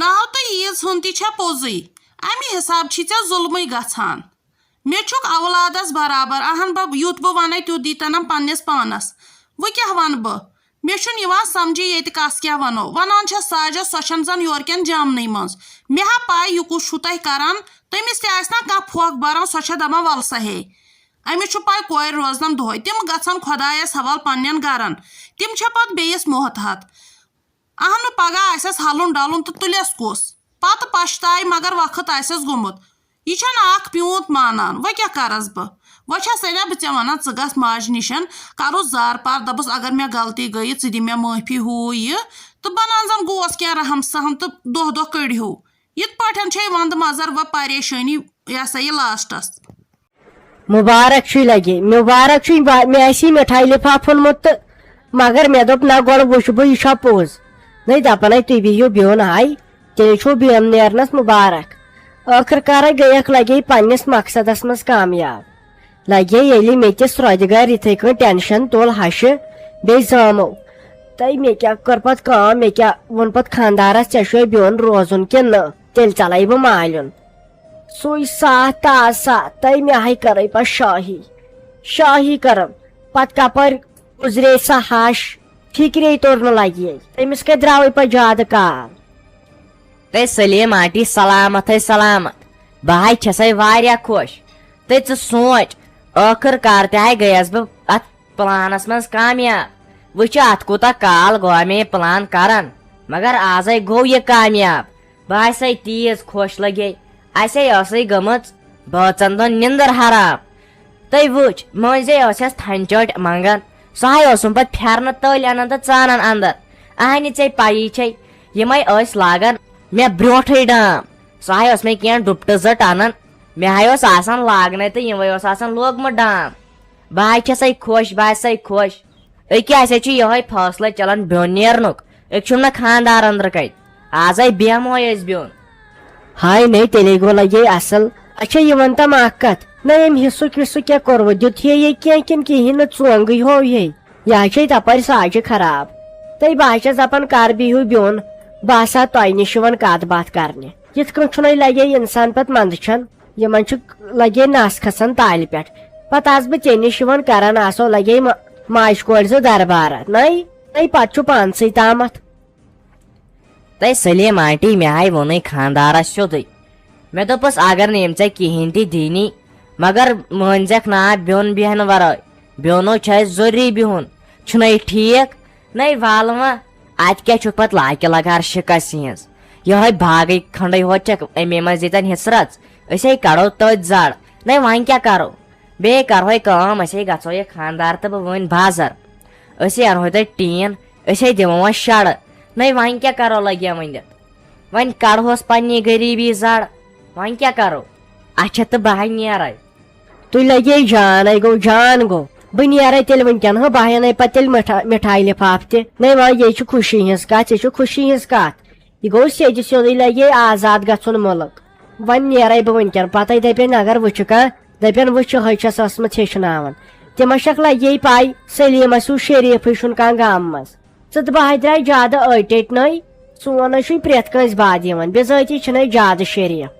ناو تو عیز ہُنٛد تہِ چھا پوٚزُے اَمہِ حساب چھی ژےٚ ظُلمٕے گژھان مےٚ چھُکھ اولادس برابر اہن بہ یُتھ بہٕ وَنے تیُتھ دی تنم پننِس پانس وۄنۍ کیٛاہ وَنہٕ بہٕ مےٚ چھُنہٕ یِوان سمجھی ییٚتہِ کس کیٛاہ وَنو وَنان چھےٚ ساجس سۄ چھَنہٕ زن یورٕکٮ۪ن جامنٕے منٛز مےٚ ہا پاے یہِ کُس چھُو تۄہہِ کران تٔمِس تہِ آسہِ نا کانٛہہ پھۄکھ بران سۄ چھےٚ دپان وَلہٕ سا ہے أمِس چھُ پاے کورِ روزنم دۄہے تِم گژھن خۄدایس حوال پننٮ۪ن گرن تِم چھےٚ پتہٕ بیٚیِس محتحت اہنُ پگاہ آسٮ۪س حلُن ڈلُن تہٕ تُلٮ۪س کُس پتہٕ پشتاے مگر وقت آسٮ۪س گوٚمُت یہِ چھَنہٕ اکھ پیوٗنٛت مانان وۄنۍ کیٛاہ کرس بہٕ وۄنۍ چھَس سیٚنا بہٕ ژےٚ وَنان ژٕ گژھ ماجہِ نِشن کرُس زار پار دپُس اگر مےٚ غلطی گٔیہِ ژٕ دِ مےٚ معٲفی ہُہ یہِ تہٕ بنان زن گوس کینٛہہ رحم سہم تہٕ دۄہ دۄہ کٔڑہِو یِتھ پٲٹھۍ چھے ونٛدٕ مزر وۄنۍ پریشٲنی یہِ سا یہِ لاسٹس مبارک چھُے لگے مبارک چھُے مےٚ آسی مِٹھایہِ لِفاف اوٚنمُت تہٕ مگر مےٚ دوٚپ نہ گۄڈٕ وٕچھٕ بہٕ یہِ چھا پوٚز نٔے دپان تُہۍ بِہِو بیوٚن ہاے تیٚلہِ چھُو بیوٚن نیرنس مُبارک ٲخٕر کارے گٔیکھ لگے پننِس مقصدس منٛز کامیاب لگے ییٚلہِ مےٚ تہِ سرۄدِ گرِ یِتھٕے کٔنۍ ٹینشن تُل ہشہِ بیٚیہِ زامو تہٕ مےٚ کیٛاہ کٔر پتہٕ کٲم مےٚ کیٛاہ ووٚن پتہٕ خانٛدارس ژےٚ چھُے بیوٚن روزُن کِنہٕ نہٕ تیٚلہِ ژلے بہٕ مالیُن سُے ساتھ تاز ساتھ تہٕ مےٚ ہاے کٔرٕے پتہٕ شٲہی کٔرٕم پتہٕ کپٲرۍ گُزرے سۄ ہش فِکرے توٚر نہٕ لگے تٔمِس کتہِ درٛاوے پتہٕ زیادٕ کال تہٕ سلیٖم آنٹی سلامت ہے سلامت بہٕ ہاے چھسے واریاہ خۄش تہٕ ژٕ سونٛچ ٲخٕر کار تہِ ہاے گٔیس بہٕ اتھ پلانس منٛز کامیاب وٕچھ اتھ کوٗتاہ کال گوٚو مےٚ یہِ پلان کران مگر آزے گوٚو یہِ کامیاب بہٕ آسے تیٖژ خۄش لگے اسے ٲسٕے گٔمٕژ بٲژن دۄہن نِندٕر حرام تُہۍ وٕچھ مٔنٛزے ٲسٮ۪س تھنہِ چٲٹۍ منگان سُہ ہاے اوسُم پتہٕ پھیرنہٕ تٔلۍ انان تہٕ ژانان اندر اہنہِ ژےٚ پیی چھے یِمے ٲسۍ لاگان مےٚ برونٛٹھٕے ڈام سُہ ہاے اوس مےٚ کینٛہہ ڈُپٹہٕ زٔٹ انان مےٚ ہاے اوس آسان لاگنے تہٕ یِموے اوس آسان لوگمُت ڈام بہٕ ہاے چھسے خۄش بہٕ آسے خۄش أکیٛاہ ہسا چھُ یِہوے فٲصلہٕ چلان بیوٚن نیرنُک أکۍ چھُم نہٕ خانٛدار أنٛدرٕ کَتہِ آزے بیٚہموے أسۍ بیوٚن ہاے نے تیٚلے گوٚو لگے اصل اچھا یہِ ون تم اکھ کتھ نہ أمۍ حصُک وِصُک کیٛاہ کوٚروٕ دیُت ہے یہِ کینٛہہ کِنہٕ کِہینۍ نہٕ ژونٛگٕے ہو ہے یہِ ہا چھے تپٲرۍ ساجہِ خراب تہٕ بہٕ چھس دپان کر بِہِو بیوٚن بہٕ آسہٕ ہا تۄہہِ نِش یِوان کتھ باتھ کرنہِ یِتھ کٔنۍ چھُنَے لگے انسان پتہٕ منٛدچھان یِمن چھُ لگے نس کھسان تالہِ پٮ۪ٹھ پتہٕ آسہٕ بہٕ ژےٚ نِش یِوان کران آسو لگے ماجہِ کورِ زٕ دربارہ نٔے پتہٕ چھُ پانسٕے تامتھ تہٕ سلیٖم آنٹی مےٚ ہاے ووٚنُے خانٛدارس سیوٚدُے مےٚ دوٚپُس اگر نہٕ یِم ژےٚ کِہینۍ تہِ دیٖنی مگر مٲنزٮ۪کھ نا بیوٚن بیٚہنہٕ ورٲے بیوٚنو چھُ اسہِ ضروٗری بِہُن چھُنَے ٹھیٖک نٔے والہٕ وۄنۍ اتہِ کیٛاہ چھُکھ پتہٕ لاکہِ لگار شِکس ہِنٛز یِہوے باغٕے کھنڈے ہوت چھکھ امی منٛز ییٚتٮ۪ن حِصہٕ رژ أسۍ ہے کڑو تٔتھۍ زڑ نٔے وۄنۍ کیٛاہ کرو بیٚیہِ کرہوے کٲم أسۍ ہے گژھو یہِ خانٛدار تہٕ بہٕ وۄنۍ بازر أسۍ ہے انہوے تتہِ ٹیٖن أسۍ ہے دِمو وۄنۍ شرٕ نٔے وۄنۍ کیٛاہ کرو لگے ؤنِتھ وۄنۍ کڑہوس پننہِ غریٖبی زڑ وۄنۍ کیٛاہ کرو اچھا تہٕ بہٕ ہاے نیرے تُہۍ لگے جانے جان گوٚو بہٕ نیرے تیٚلہِ وٕنکٮ۪ن ہا بہٕ انے پتہٕ تیٚلہِ مِٹھایہِ لِفاف تہِ نٔے وۄنۍ یے چھِ خوشی ہٕنٛز کتھ یہِ چھِ خوشی ہٕنٛز کتھ یہِ گوٚو سیٚدِ سیوٚدُے لگے آزاد گژھُن مُلک وۄنۍ نیرے بہٕ وٕنکٮ۪ن پتے دپن اگر وٕچھِ کانٛہہ دپن وٕچھ یِہوے چھس ٲسمٕژ ہیٚچھناوان تِمن چھکھ لگے پاے سلیٖمس ہیوٗ شریٖفٕے چھُنہٕ کانٛہہ گامہٕ منٛز ژٕ تہٕ بہٕ ہاے درٛاے زیادٕ أٹۍ أٹۍ نٔے سون چھُے پرٮ۪تھ کٲنٛسہِ باد یِوان بِذٲتی چھِنَے زیادٕ شریٖف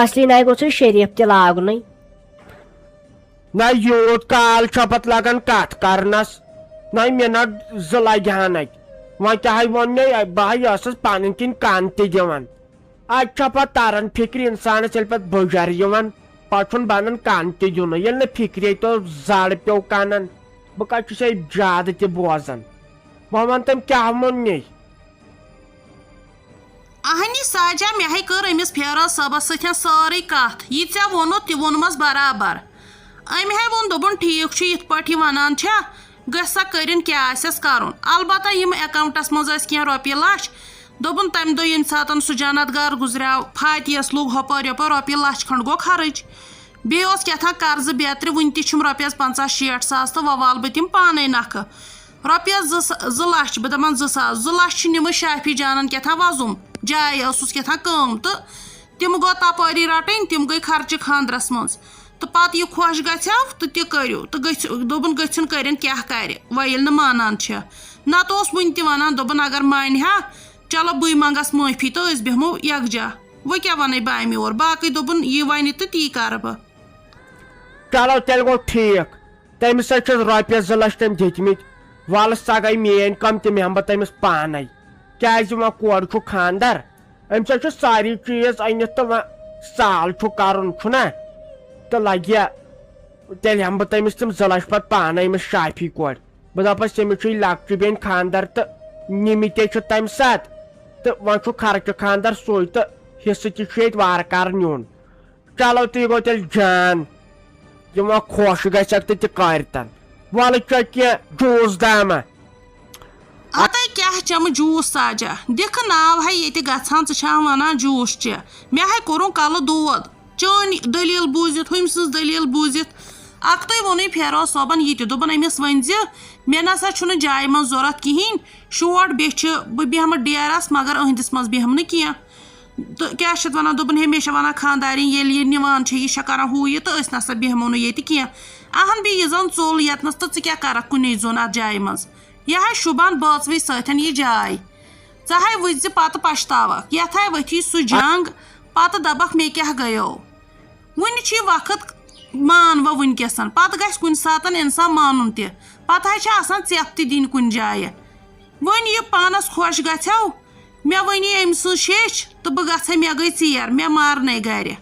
اصلی نَے گوٚژھُے شریٖف تہِ لاگنُے نہ یوٗت کال چھا پتہٕ لگان کتھ کرنس نہ مِنٹ زٕ لگہِ ہن اتہِ وۄنۍ تہِ ہاے ووٚن مےٚ بہٕ ہاے ٲسٕس پنٕنۍ کِنۍ کن تہِ دِوان اتہِ چھا پتہٕ تران فِکرِ انسانس ییٚلہِ پتہٕ بٕجر یِوان پتہٕ چھُنہٕ بنان کن تہِ دِنُے ییٚلہِ نہٕ فِکرے تو زڑ پیٚو کنن بہٕ کتہِ چھُسے زیادٕ تہِ بوزان وۄنۍ ون تٔمۍ کیٛاہ ووٚن مے اہنہِ ساجا مےٚ ہے کٔر أمِس فیروز صٲبس سۭتۍ سٲرٕے کتھ یہِ ژےٚ ووٚنُتھ تہِ ووٚنمس برابر أمۍ ہے ووٚن دوٚپُن ٹھیٖک چھُ یِتھ پٲٹھۍ یہِ ونان چھےٚ گژھِ سا کٔرِنۍ کیٛاہ آسٮ۪س کرُن البتہ یِم اکاونٹس منٛز ٲسۍ کینٛہہ رۄپیہِ لچھ دوٚپُن تمہِ دۄہ ییٚمہِ ساتہٕ سُہ جنت گار گُزریو فاتحس لوٚگ ہۄپٲرۍ یپٲرۍ رۄپیہِ لچھ کھنٛڈ گوٚو خرٕچ بیٚیہِ اوس کیٛاہ قرضہٕ بیترِ وُنہِ تہِ چھُم رۄپیس 50-60 ساس تہٕ وۄنۍ والہٕ بہٕ تِم پانے نکھٕ رۄپیس 2 لچھ بہٕ دپان 2 ساس 2 لچھ چھِ نِمٕتۍ شافی جانن کیٛاہ وۄزُم جایہِ ٲسٕس کیٛاہ کٲم تہٕ تِم گوٚو تپٲری رٹٕنۍ تِم گٔے خرچہِ خانٛدرس منٛز تہٕ پتہٕ یہِ خۄش گژھیو تہٕ تہِ کٔرِو تہٕ دوٚپُن گٔژھِنۍ کٔرِنۍ کیٛاہ کرِ وۄنۍ ییٚلہِ نہٕ مانان چھےٚ نتہٕ اوس وُنہِ تہِ ونان دوٚپُن اگر مانہِ ہا چلو بٕے منٛگس معٲفی تہٕ أسۍ بیٚہمو یکجا وۄنۍ کیٛاہ وَنَے بہٕ اَمہِ اور باقٕے دوٚپُن یہِ وَنہِ تہٕ تی کَرٕ بہٕ چلو تیٚلہِ گوٚو ٹھیٖک تٔمِس حظ چھِس رۄپیَس 2 لَچھ تٔمۍ دِتمٕتۍ وَلہٕ سۄ گٔے میٛٲنۍ کٲم تِم ہٮ۪مہٕ بہٕ تٔمِس پانَے کیٛازِ وۄنۍ کورِ چھُ خانٛدر أمِس حظ چھُ ساری چیٖز أنِتھ تہٕ وۄنۍ سال چھُ کَرُن چھُنا تہٕ لگہِ تیٚلہِ ہٮ۪مہٕ بہٕ تٔمِس تِم 2 لَچھ پَتہٕ پانَے أمِس شافی کورِ بہٕ دَپَس تٔمِس چھُے لۄکچہِ بیٚنہِ خانٛدر تہٕ نِمِتے چھُ تَمہِ ساتہٕ تہٕ وۄنۍ چھُ خرچہٕ خانٛدر سُے تہٕ حِصہٕ تہِ چھُ ییٚتہِ وارٕ کارٕ نیُن چلو تی گوٚو تیٚلہِ جان یِم وۄنۍ خۄش گژھٮ۪کھ تہٕ تہِ کارتن وَلہٕ چا کینٛہہ جوٗس داما اَتے کیٛاہ چٮ۪مہٕ جوٗس ساجا دِکھٕ ناو ہے ییٚتہِ گژھان ژٕ چھَکھ وَنان جوٗس چےٚ مےٚ ہے کوٚرُن کَلہٕ دود چٲنۍ دٔلیٖل بوٗزِتھ ہُمۍ سٕنٛز دٔلیٖل بوٗزِتھ اَکھتُے ووٚنُے فیروز صٲبن یہِ تہِ دوٚپُن أمِس ؤنۍ زِ مےٚ نسا چھُنہٕ جایہِ منٛز ضوٚرَتھ کِہیٖنۍ شور بیٚیہِ چھِ بہٕ بیٚہمہٕ ڈیرَس مگر أہنٛدِس منٛز بیٚہمہٕ نہٕ کینٛہہ تہٕ کیٛاہ چھِ اَتھ وَنان دوٚپُن ہے مےٚ چھےٚ وَنان خانٛدارِنۍ ییٚلہِ یہِ نِوان چھِ یہِ چھےٚ کَران ہُہ یہِ تہٕ أسۍ نسا بیٚہمو نہٕ ییٚتہِ کینٛہہ اہن بیٚیہِ یہِ زَن ژوٚل ییٚتنَس تہٕ ژٕ کیٛاہ کَرکھ کُنی زوٚن اَتھ جایہِ منٛز یہِ ہے شوٗبان بٲژوٕے سۭتۍ یہِ جاے ژٕ ہے وٕچھ زِ پَتہٕ پَشتاوَکھ یَتھ ہے ؤتھی سُہ جنٛگ پَتہٕ دَپَکھ مےٚ کیٛاہ گٔیو وٕنہِ چھُ یہِ وقت مان وۄنۍ وٕنکٮ۪س پَتہٕ گژھِ کُنہِ ساتہٕ اِنسان مانُن تہِ پَتہٕ حظ چھِ آسان ژٮ۪پھ تہِ دِنۍ کُنہِ جایہِ وۄنۍ یہِ پانَس خۄش گژھیو مےٚ ؤنی أمۍ سٕنٛز شیٚچھ تہٕ بہٕ گژھے مےٚ گٔے ژیر مےٚ مارنَے گَرِ